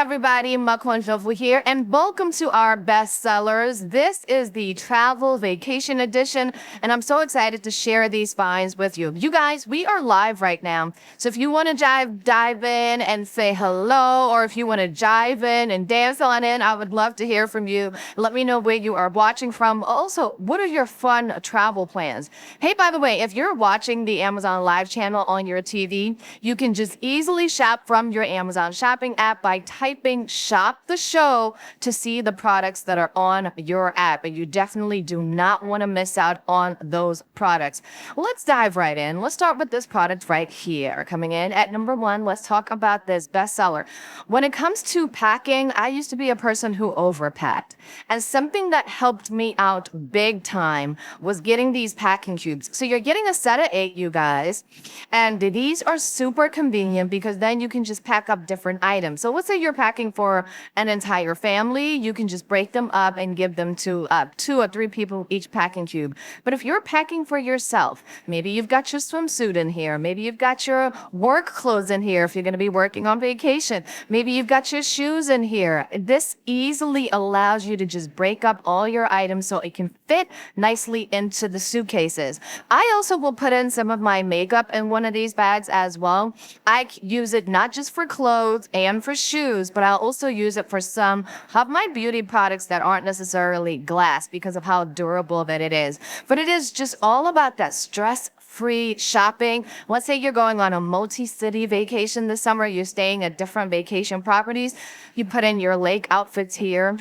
everybody, Makonjovu here, and welcome to our bestsellers. This is the travel vacation edition, and I'm so excited to share these finds with you. You guys, we are live right now, so if you want to dive in and say hello, or if you want to dive in and dance on in, I would love to hear from you. Let me know where you are watching from. Also, what are your fun travel plans? Hey, by the way, if you're watching the Amazon Live channel on your TV, you can just easily shop from your Amazon shopping app by typing shop the show to see the products that are on your app. And you definitely do not want to miss out on those products. Let's dive right in. Let's start with this product right here. Coming in at number 1, let's talk about this bestseller. When it comes to packing, I used to be a person who overpacked. And something that helped me out big time was getting these packing cubes. So you're getting a set of 8, you guys. And these are super convenient because then you can just pack up different items. So let's say you're packing for an entire family, you can just break them up and give them to 2 or 3 people each packing cube. But if you're packing for yourself, maybe you've got your swimsuit in here, maybe you've got your work clothes in here if you're going to be working on vacation, maybe you've got your shoes in here. This easily allows you to just break up all your items so it can fit nicely into the suitcases. I also will put in some of my makeup in one of these bags as well. I use it not just for clothes and for shoes, but I'll also use it for some of my beauty products that aren't necessarily glass because of how durable that it is. But it is just all about that stress-free shopping. Let's say you're going on a multi-city vacation this summer, you're staying at different vacation properties. You put in your lake outfits here.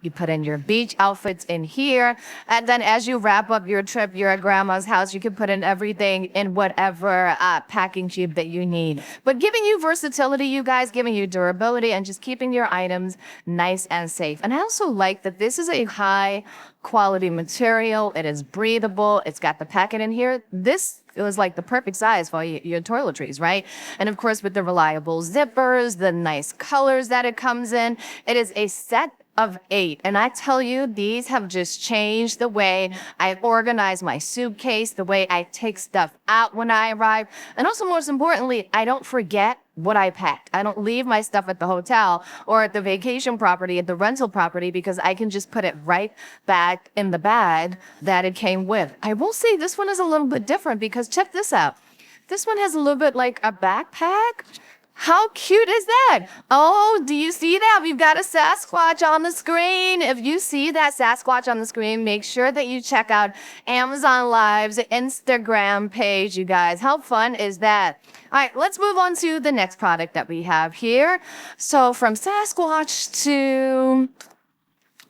You put in your beach outfits in here. And then as you wrap up your trip, you're at grandma's house, you can put in everything in whatever packing cube that you need. But giving you versatility, you guys, giving you durability and just keeping your items nice and safe. And I also like that this is a high quality material. It is breathable. It's got the packet in here. This was like the perfect size for your toiletries, right? And of course, with the reliable zippers, the nice colors that it comes in, it is a set of 8. And I tell you, these have just changed the way I organize my suitcase, the way I take stuff out when I arrive. And also, most importantly, I don't forget what I packed. I don't leave my stuff at the hotel or at the vacation property, at the rental property, because I can just put it right back in the bag that it came with. I will say this one is a little bit different because check this out. This one has a little bit like a backpack. How cute is that? Oh, do you see that? We've got a Sasquatch on the screen. If you see that Sasquatch on the screen, make sure that you check out Amazon Live's Instagram page, you guys. How fun is that? All right, let's move on to the next product that we have here. So from Sasquatch to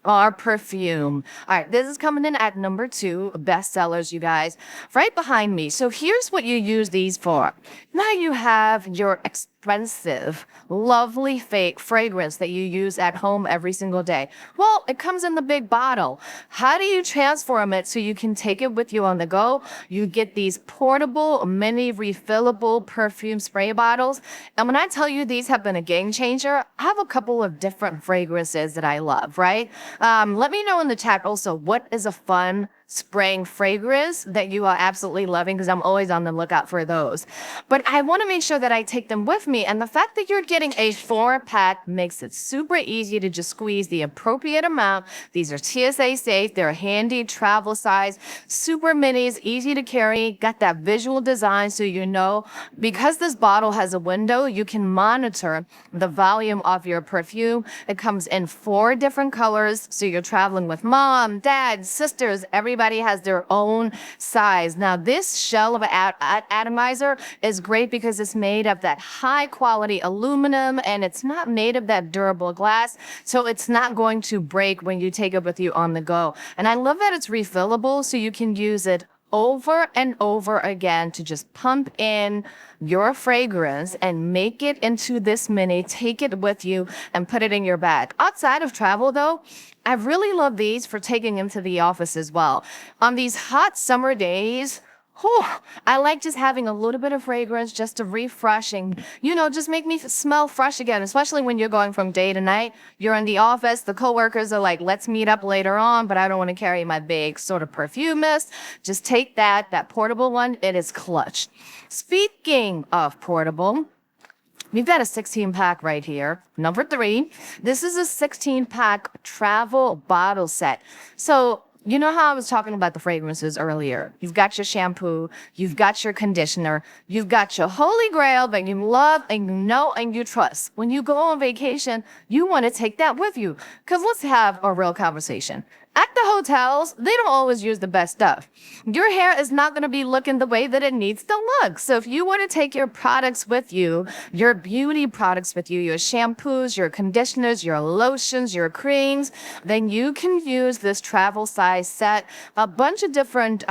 our perfume. All right, this is coming in at number 2, bestsellers, you guys, right behind me. So here's what you use these for. Now you have your expensive, lovely fake fragrance that you use at home every single day. Well, it comes in the big bottle. How do you transform it so you can take it with you on the go? You get these portable, mini refillable perfume spray bottles. And when I tell you these have been a game changer, I have a couple of different fragrances that I love, right? Let me know in the chat also, what is a fun spraying fragrance that you are absolutely loving, because I'm always on the lookout for those. But I want to make sure that I take them with me. And the fact that you're getting a 4-pack makes it super easy to just squeeze the appropriate amount. These are TSA safe. They're handy travel size, super minis, easy to carry, got that visual design. So, you know, because this bottle has a window, you can monitor the volume of your perfume. It comes in 4 different colors. So you're traveling with mom, dad, sisters, everybody has their own size. Now, this shell of an atomizer is great because it's made of that high quality aluminum and it's not made of that durable glass. So it's not going to break when you take it with you on the go. And I love that it's refillable so you can use it over and over again to just pump in your fragrance and make it into this mini, take it with you and put it in your bag. Outside of travel though, I really love these for taking into the office as well. On these hot summer days, I like just having a little bit of fragrance just to refresh and, you know, just make me smell fresh again, especially when you're going from day to night. You're in the office, the coworkers are like, let's meet up later on, but I don't want to carry my big sort of perfume mist. Just take that portable one. It is clutch. Speaking of portable, We've got a 16 pack right here. Number 3, this is a 16 pack travel bottle set. So, you know how I was talking about the fragrances earlier? You've got your shampoo, you've got your conditioner, you've got your holy grail that you love and you know and you trust. When you go on vacation, you want to take that with you. Because let's have a real conversation. At the hotels, they don't always use the best stuff. Your hair is not going to be looking the way that it needs to look. So if you want to take your products with you, your beauty products with you, your shampoos, your conditioners, your lotions, your creams, then you can use this travel size set. A bunch of different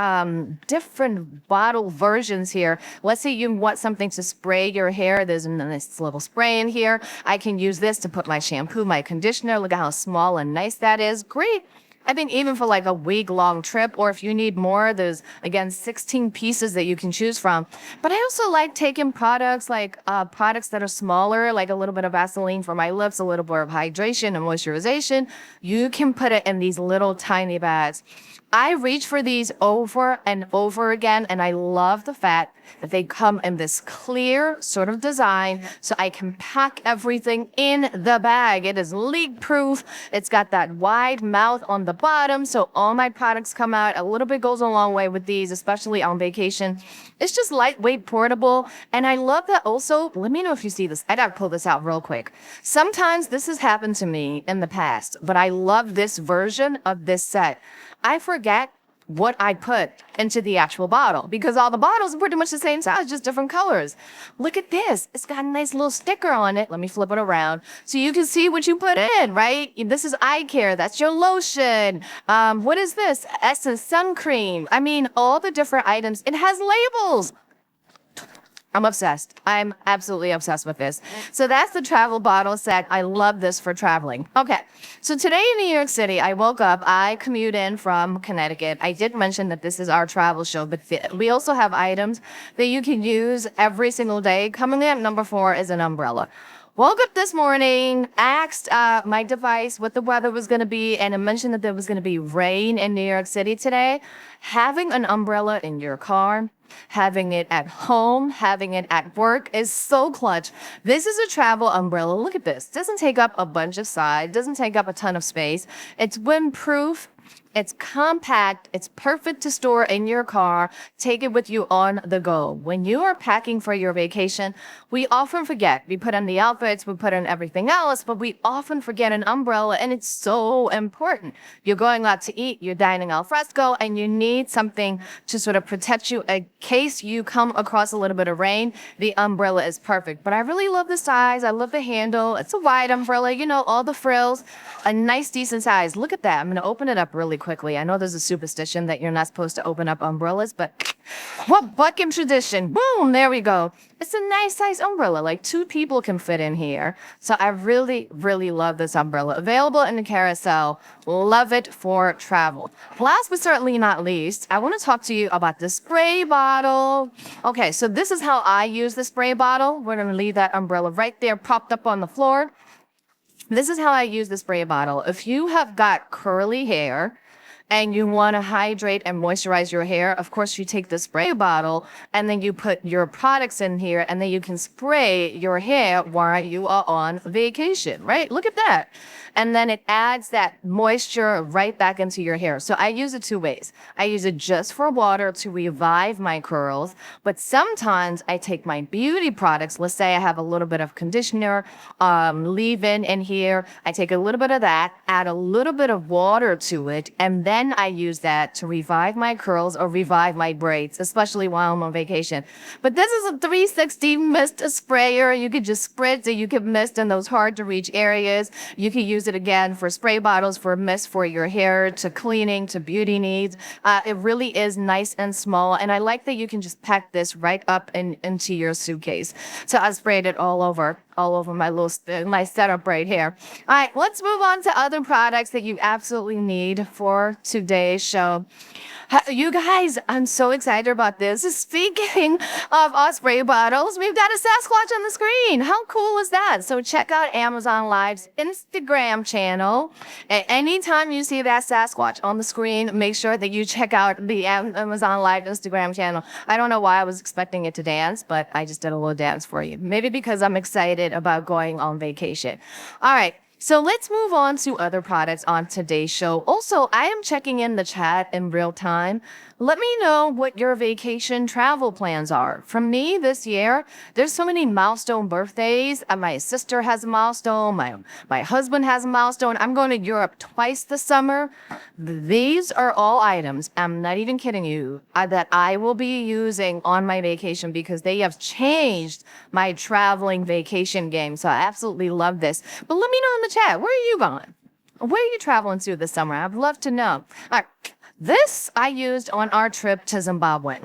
bottle versions here. Let's say you want something to spray your hair. There's a nice little spray in here. I can use this to put my shampoo, my conditioner. Look at how small and nice that is. Great. I think even for like a week-long trip, or if you need more, there's, again, 16 pieces that you can choose from. But I also like taking products like products that are smaller, like a little bit of Vaseline for my lips, a little bit of hydration and moisturization. You can put it in these little tiny bags. I reach for these over and over again, and I love the fact that they come in this clear sort of design, so I can pack everything in the bag. It is leak-proof. It's got that wide mouth on the bottom, so all my products come out. A little bit goes a long way with these, especially on vacation. It's just lightweight, portable, and I love that also. Let me know if you see this. I gotta pull this out real quick. Sometimes this has happened to me in the past, but I love this version of this set. I forget what I put into the actual bottle because all the bottles are pretty much the same size, just different colors. Look at this. It's got a nice little sticker on it. Let me flip it around so you can see what you put in, right? This is eye care. That's your lotion. What is this? Essence sun cream. I mean, all the different items. It has labels. I'm obsessed. I'm absolutely obsessed with this. So that's the travel bottle set. I love this for traveling. Okay. So today in New York City, I woke up. I commute in from Connecticut. I did mention that this is our travel show, but we also have items that you can use every single day. Coming in at number 4 is an umbrella. Woke up this morning, asked my device what the weather was going to be, and it mentioned that there was going to be rain in New York City today. Having an umbrella in your car, having it at home, having it at work is so clutch. This is a travel umbrella. Look at this. It doesn't take up a bunch of size, doesn't take up a ton of space. It's windproof. It's compact. It's perfect to store in your car. Take it with you on the go. When you are packing for your vacation, we often forget. We put on the outfits, we put on everything else, but we often forget an umbrella, and it's so important. You're going out to eat, you're dining al fresco, and you need something to sort of protect you in case you come across a little bit of rain. The umbrella is perfect. But I really love the size. I love the handle. It's a wide umbrella, you know, all the frills, a nice, decent size. Look at that. I'm going to open it up really quickly. I know there's a superstition that you're not supposed to open up umbrellas, but what bucking tradition? Boom, there we go. It's a nice size umbrella, like 2 people can fit in here. So I really, really love this umbrella. Available in the carousel. Love it for travel. Last but certainly not least, I want to talk to you about the spray bottle. Okay, so this is how I use the spray bottle. We're going to leave that umbrella right there propped up on the floor. This is how I use the spray bottle. If you have got curly hair and you want to hydrate and moisturize your hair, of course, you take the spray bottle and then you put your products in here and then you can spray your hair while you are on vacation, right? Look at that. And then it adds that moisture right back into your hair. So I use it 2 ways. I use it just for water to revive my curls, but sometimes I take my beauty products. Let's say I have a little bit of conditioner, leave-in in here. I take a little bit of that, add a little bit of water to it, and then I use that to revive my curls or revive my braids, especially while I'm on vacation. But this is a 360 mist sprayer. You could just spritz it. You can mist in those hard to reach areas. You can use it again for spray bottles, for mist for your hair, to cleaning, to beauty needs. It really is nice and small. And I like that you can just pack this right up into your suitcase. So I sprayed it all over. all over my my setup right here. All right, let's move on to other products that you absolutely need for today's show. You guys, I'm so excited about this. Speaking of our spray bottles, we've got a Sasquatch on the screen. How cool is that? So check out Amazon Live's Instagram channel. Anytime you see that Sasquatch on the screen, make sure that you check out the Amazon Live Instagram channel. I don't know why I was expecting it to dance, but I just did a little dance for you. Maybe because I'm excited about going on vacation. All right. So let's move on to other products on today's show. Also, I am checking in the chat in real time. Let me know what your vacation travel plans are. For me this year, there's so many milestone birthdays. My sister has a milestone. My husband has a milestone. I'm going to Europe twice this summer. These are all items, I'm not even kidding you, that I will be using on my vacation because they have changed my traveling vacation game. So I absolutely love this. But let me know in the chat, where are you going? Where are you traveling to this summer? I'd love to know. All right. This I used on our trip to Zimbabwe.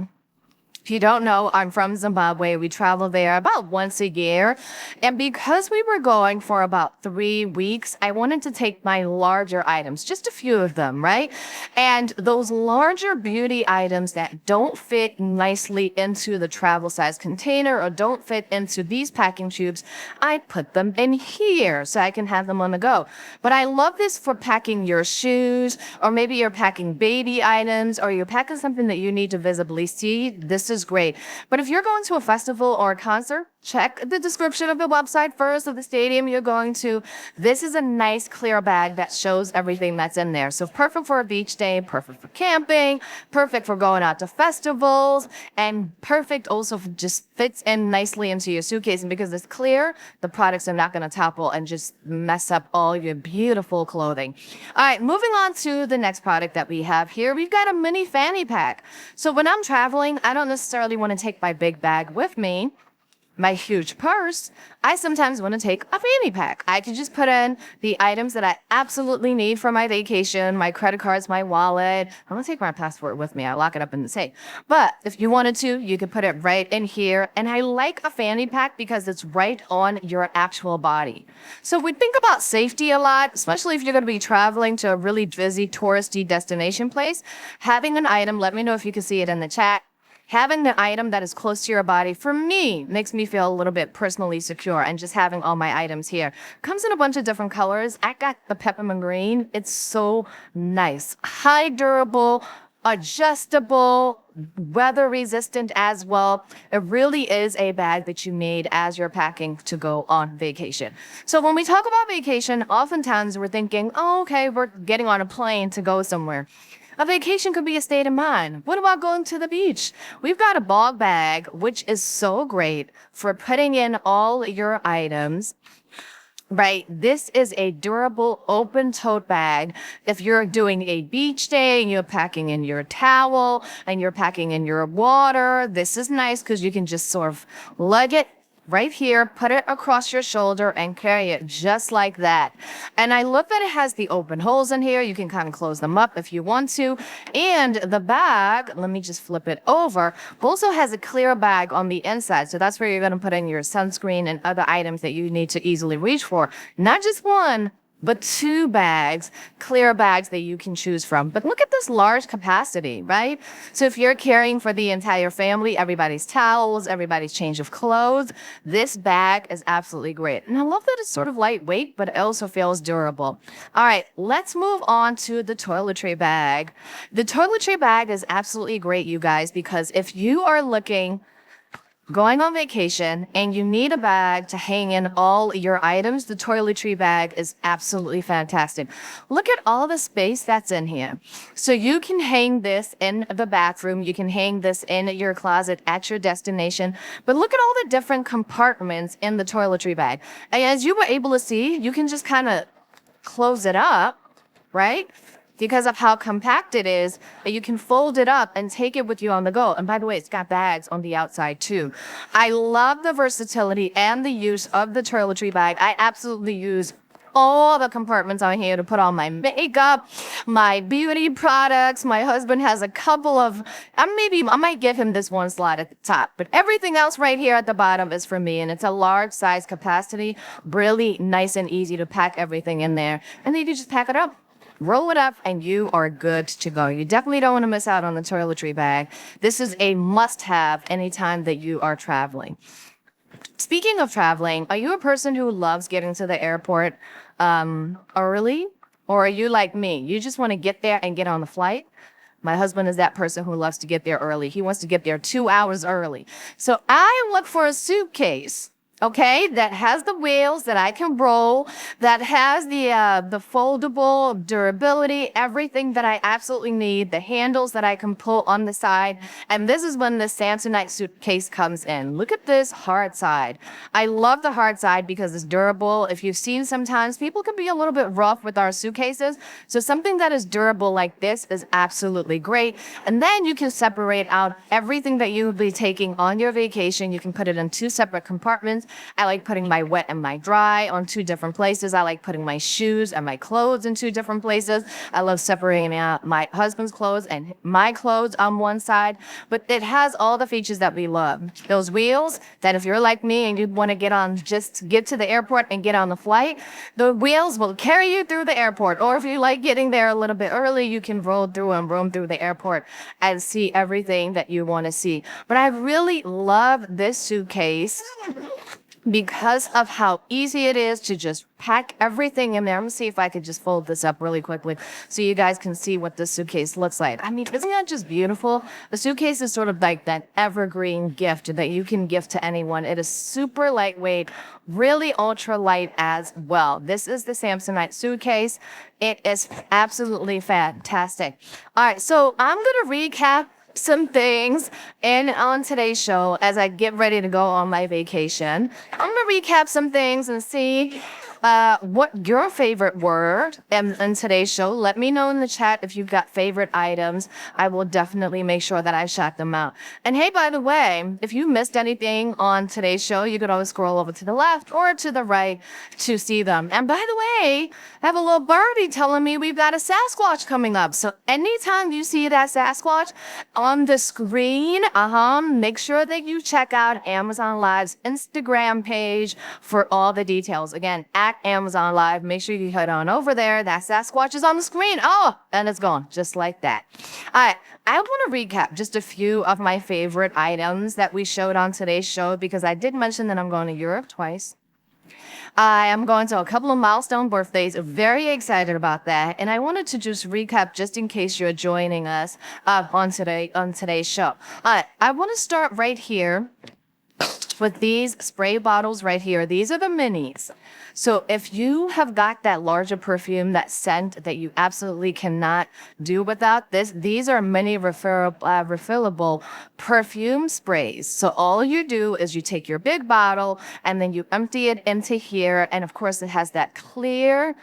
If you don't know, I'm from Zimbabwe. We travel there about once a year. And because we were going for about 3 weeks, I wanted to take my larger items, just a few of them, right? And those larger beauty items that don't fit nicely into the travel size container or don't fit into these packing tubes, I put them in here so I can have them on the go. But I love this for packing your shoes, or maybe you're packing baby items, or you're packing something that you need to visibly see. This is great. But if you're going to a festival or a concert, check the description of the website first of the stadium you're going to. This is a nice clear bag that shows everything that's in there. So perfect for a beach day, perfect for camping, perfect for going out to festivals, and perfect also just fits in nicely into your suitcase. And because it's clear, the products are not going to topple and just mess up all your beautiful clothing. All right, moving on to the next product that we have here. We've got a mini fanny pack. So when I'm traveling, I don't necessarily want to take my big bag with me, my huge purse. I sometimes want to take a fanny pack. I can just put in the items that I absolutely need for my vacation, my credit cards, my wallet. I don't take my passport with me. I lock it up in the safe. But if you wanted to, you could put it right in here. And I like a fanny pack because it's right on your actual body. So we think about safety a lot, especially if you're going to be traveling to a really busy touristy destination place. Having an item, let me know if you can see it in the chat. Having the item that is close to your body, for me, makes me feel a little bit personally secure. And just having all my items here. Comes in a bunch of different colors. I got the peppermint green. It's so nice. High durable, adjustable, weather resistant as well. It really is a bag that you need as you're packing to go on vacation. So when we talk about vacation, oftentimes we're thinking, oh, okay, we're getting on a plane to go somewhere. A vacation could be a state of mind. What about going to the beach? We've got a bag bag, which is so great for putting in all your items. Right, this is a durable open tote bag. If you're doing a beach day and you're packing in your towel and you're packing in your water, this is nice because you can just sort of lug it right here, put it across your shoulder and carry it just like that. And I love that it has the open holes in here. You can kind of close them up if you want to. And the bag, let me just flip it over, also has a clear bag on the inside. So that's where you're going to put in your sunscreen and other items that you need to easily reach for. Not just one, but 2 bags, clear bags that you can choose from. But look at this large capacity, right? So if you're carrying for the entire family, everybody's towels, everybody's change of clothes, this bag is absolutely great. And I love that it's sort of lightweight, but it also feels durable. All right, let's move on to the toiletry bag. The toiletry bag is absolutely great, you guys, because if you are going on vacation and you need a bag to hang in all your items, the toiletry bag is absolutely fantastic. Look at all the space that's in here. So you can hang this in the bathroom. You can hang this in your closet at your destination. But look at all the different compartments in the toiletry bag. And as you were able to see, you can just kind of close it up, right? Because of how compact it is, you can fold it up and take it with you on the go. And by the way, it's got bags on the outside too. I love the versatility and the use of the toiletry bag. I absolutely use all the compartments on here to put all my makeup, my beauty products. My husband has a couple of, I might give him this one slot at the top, but everything else right here at the bottom is for me. And it's a large size capacity, really nice and easy to pack everything in there. And then you just pack it up. Roll it up and you are good to go. You definitely don't want to miss out on the toiletry bag. This is a must-have anytime that you are traveling. Speaking of traveling, are you a person who loves getting to the airport early? Or are you like me? You just want to get there and get on the flight? My husband is that person who loves to get there early. He wants to get there 2 hours early. So I look for a suitcase, okay, that has the wheels that I can roll, that has the foldable durability, everything that I absolutely need, the handles that I can pull on the side. And this is when the Samsonite Suitcase comes in. Look at this hard side. I love the hard side because it's durable. If you've seen sometimes, people can be a little bit rough with our suitcases. So something that is durable like this is absolutely great. And then you can separate out everything that you will be taking on your vacation. You can put it in 2 separate compartments. I like putting my wet and my dry on 2 different places. I like putting my shoes and my clothes in 2 different places. I love separating out my husband's clothes and my clothes on one side. But it has all the features that we love. Those wheels that if you're like me and you want to just get to the airport and get on the flight, the wheels will carry you through the airport. Or if you like getting there a little bit early, you can roll through and roam through the airport and see everything that you want to see. But I really love this suitcase because of how easy it is to just pack everything in there. I'm gonna see if I could just fold this up really quickly so you guys can see what this suitcase looks like. I mean, isn't that just beautiful? The suitcase is sort of like that evergreen gift that you can gift to anyone. It is super lightweight, really ultra light as well. This is the Samsonite Suitcase. It is absolutely fantastic. All right, so I'm gonna recap some things on today's show as I get ready to go on my vacation. I'm gonna recap some things and see what your favorite were in today's show. Let me know in the chat if you've got favorite items. I will definitely make sure that I shout them out. And hey, by the way, if you missed anything on today's show, you could always scroll over to the left or to the right to see them. And by the way, I have a little birdie telling me we've got a Sasquatch coming up. So anytime you see that Sasquatch on the screen, make sure that you check out Amazon Live's Instagram page for all the details. Again, at Amazon Live, make sure you head on over there. That Sasquatch is on the screen. Oh, and it's gone just like that. All right, I want to recap just a few of my favorite items that we showed on today's show because I did mention that I'm going to Europe twice. I am going to a couple of milestone birthdays. Very excited about that. And I wanted to just recap just in case you're joining us on today's show. I want to start right here with these spray bottles right here. These are the minis. So if you have got that larger perfume, that scent that you absolutely cannot do without this, these are mini refillable perfume sprays. So all you do is you take your big bottle and then you empty it into here. And of course it has that clear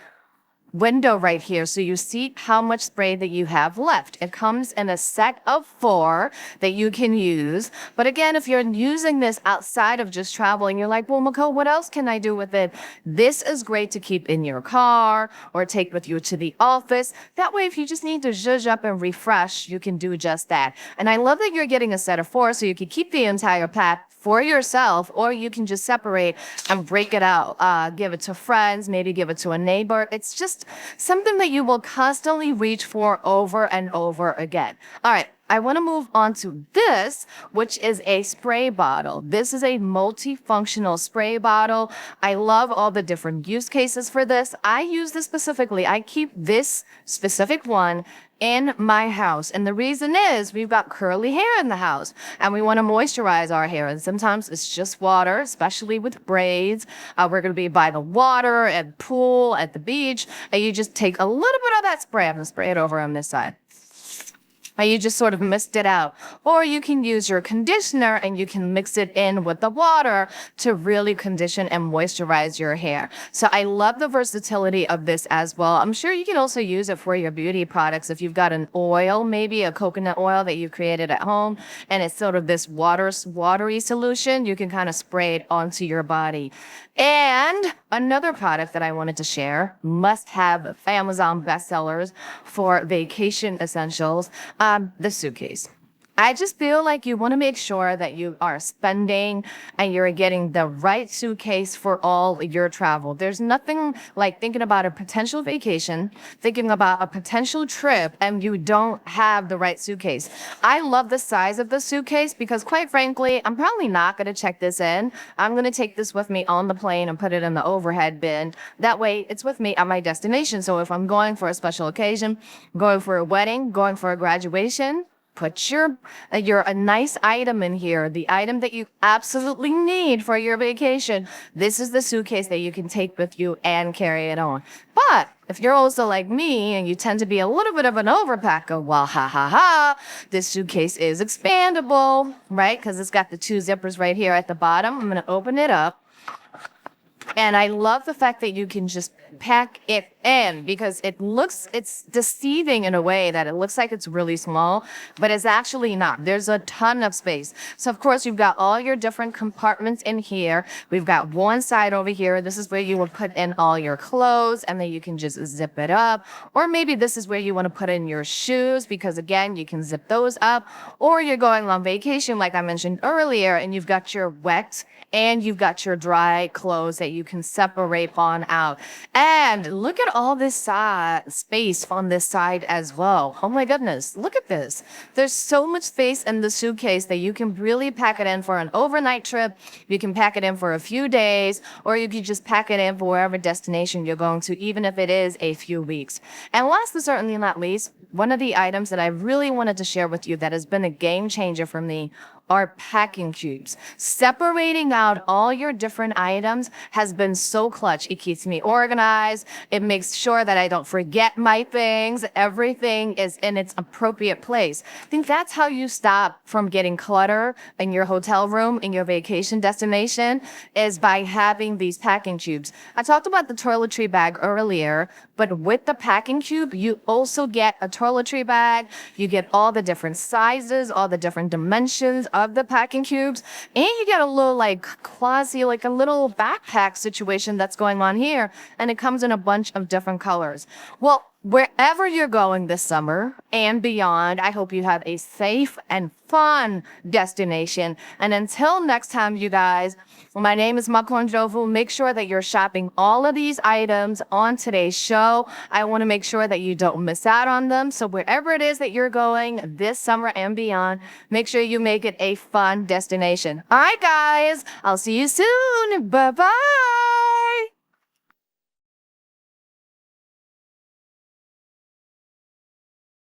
window right here so you see how much spray that you have left. It comes in a set of 4 that you can use. But again, if you're using this outside of just traveling, you're like, well, Nicole, what else can I do with it? This is great to keep in your car or take with you to the office. That way, if you just need to zhuzh up and refresh, you can do just that. And I love that you're getting a set of 4 so you can keep the entire pack for yourself, or you can just separate and break it out, give it to friends, maybe give it to a neighbor. It's just something that you will constantly reach for over and over again. All right. I want to move on to this, which is a spray bottle. This is a multifunctional spray bottle. I love all the different use cases for this. I use this specifically. I keep this specific one in my house. And the reason is we've got curly hair in the house and we want to moisturize our hair. And sometimes it's just water, especially with braids. We're going to be by the water, at the pool, at the beach. And you just take a little bit of that spray. I'm going to spray it over on this side. You just sort of mist it out. Or you can use your conditioner and you can mix it in with the water to really condition and moisturize your hair. So I love the versatility of this as well. I'm sure you can also use it for your beauty products. If you've got an oil, maybe a coconut oil that you created at home, and it's sort of this watery solution, you can kind of spray it onto your body. And another product that I wanted to share, must have Amazon bestsellers for vacation essentials, the suitcase. I just feel like you want to make sure that you are spending and you're getting the right suitcase for all your travel. There's nothing like thinking about a potential vacation, thinking about a potential trip, and you don't have the right suitcase. I love the size of the suitcase because, quite frankly, I'm probably not going to check this in. I'm going to take this with me on the plane and put it in the overhead bin. That way, it's with me at my destination. So if I'm going for a special occasion, going for a wedding, going for a graduation, put your a nice item in here, the item that you absolutely need for your vacation. This is the suitcase that you can take with you and carry it on. But if you're also like me and you tend to be a little bit of an overpacker, well, this suitcase is expandable, right? Because it's got the 2 zippers right here at the bottom. I'm going to open it up. And I love the fact that you can just pack it in because it's deceiving in a way that it looks like it's really small, but it's actually not. There's a ton of space. So of course you've got all your different compartments in here. We've got one side over here. This is where you would put in all your clothes and then you can just zip it up. Or maybe this is where you want to put in your shoes because again, you can zip those up. Or you're going on vacation like I mentioned earlier and you've got your wet and you've got your dry clothes that you can separate on out. And look at all this space on this side as well. Oh my goodness, look at this. There's so much space in the suitcase that you can really pack it in for an overnight trip. You can pack it in for a few days, or you can just pack it in for wherever destination you're going to, even if it is a few weeks. And last but certainly not least, one of the items that I really wanted to share with you that has been a game changer for me are packing cubes. Separating out all your different items has been so clutch. It keeps me organized. It makes sure that I don't forget my things. Everything is in its appropriate place. I think that's how you stop from getting clutter in your hotel room, in your vacation destination, is by having these packing cubes. I talked about the toiletry bag earlier, but with the packing cube, you also get a toiletry bag. You get all the different sizes, all the different dimensions of the packing cubes, and you get a little like a little backpack situation that's going on here, and it comes in a bunch of different colors. Well, wherever you're going this summer and beyond, I hope you have a safe and fun destination. And until next time, you guys, my name is Makonjovu. Make sure that you're shopping all of these items on today's show. I want to make sure that you don't miss out on them. So wherever it is that you're going this summer and beyond, make sure you make it a fun destination. All right, guys, I'll see you soon. Bye-bye.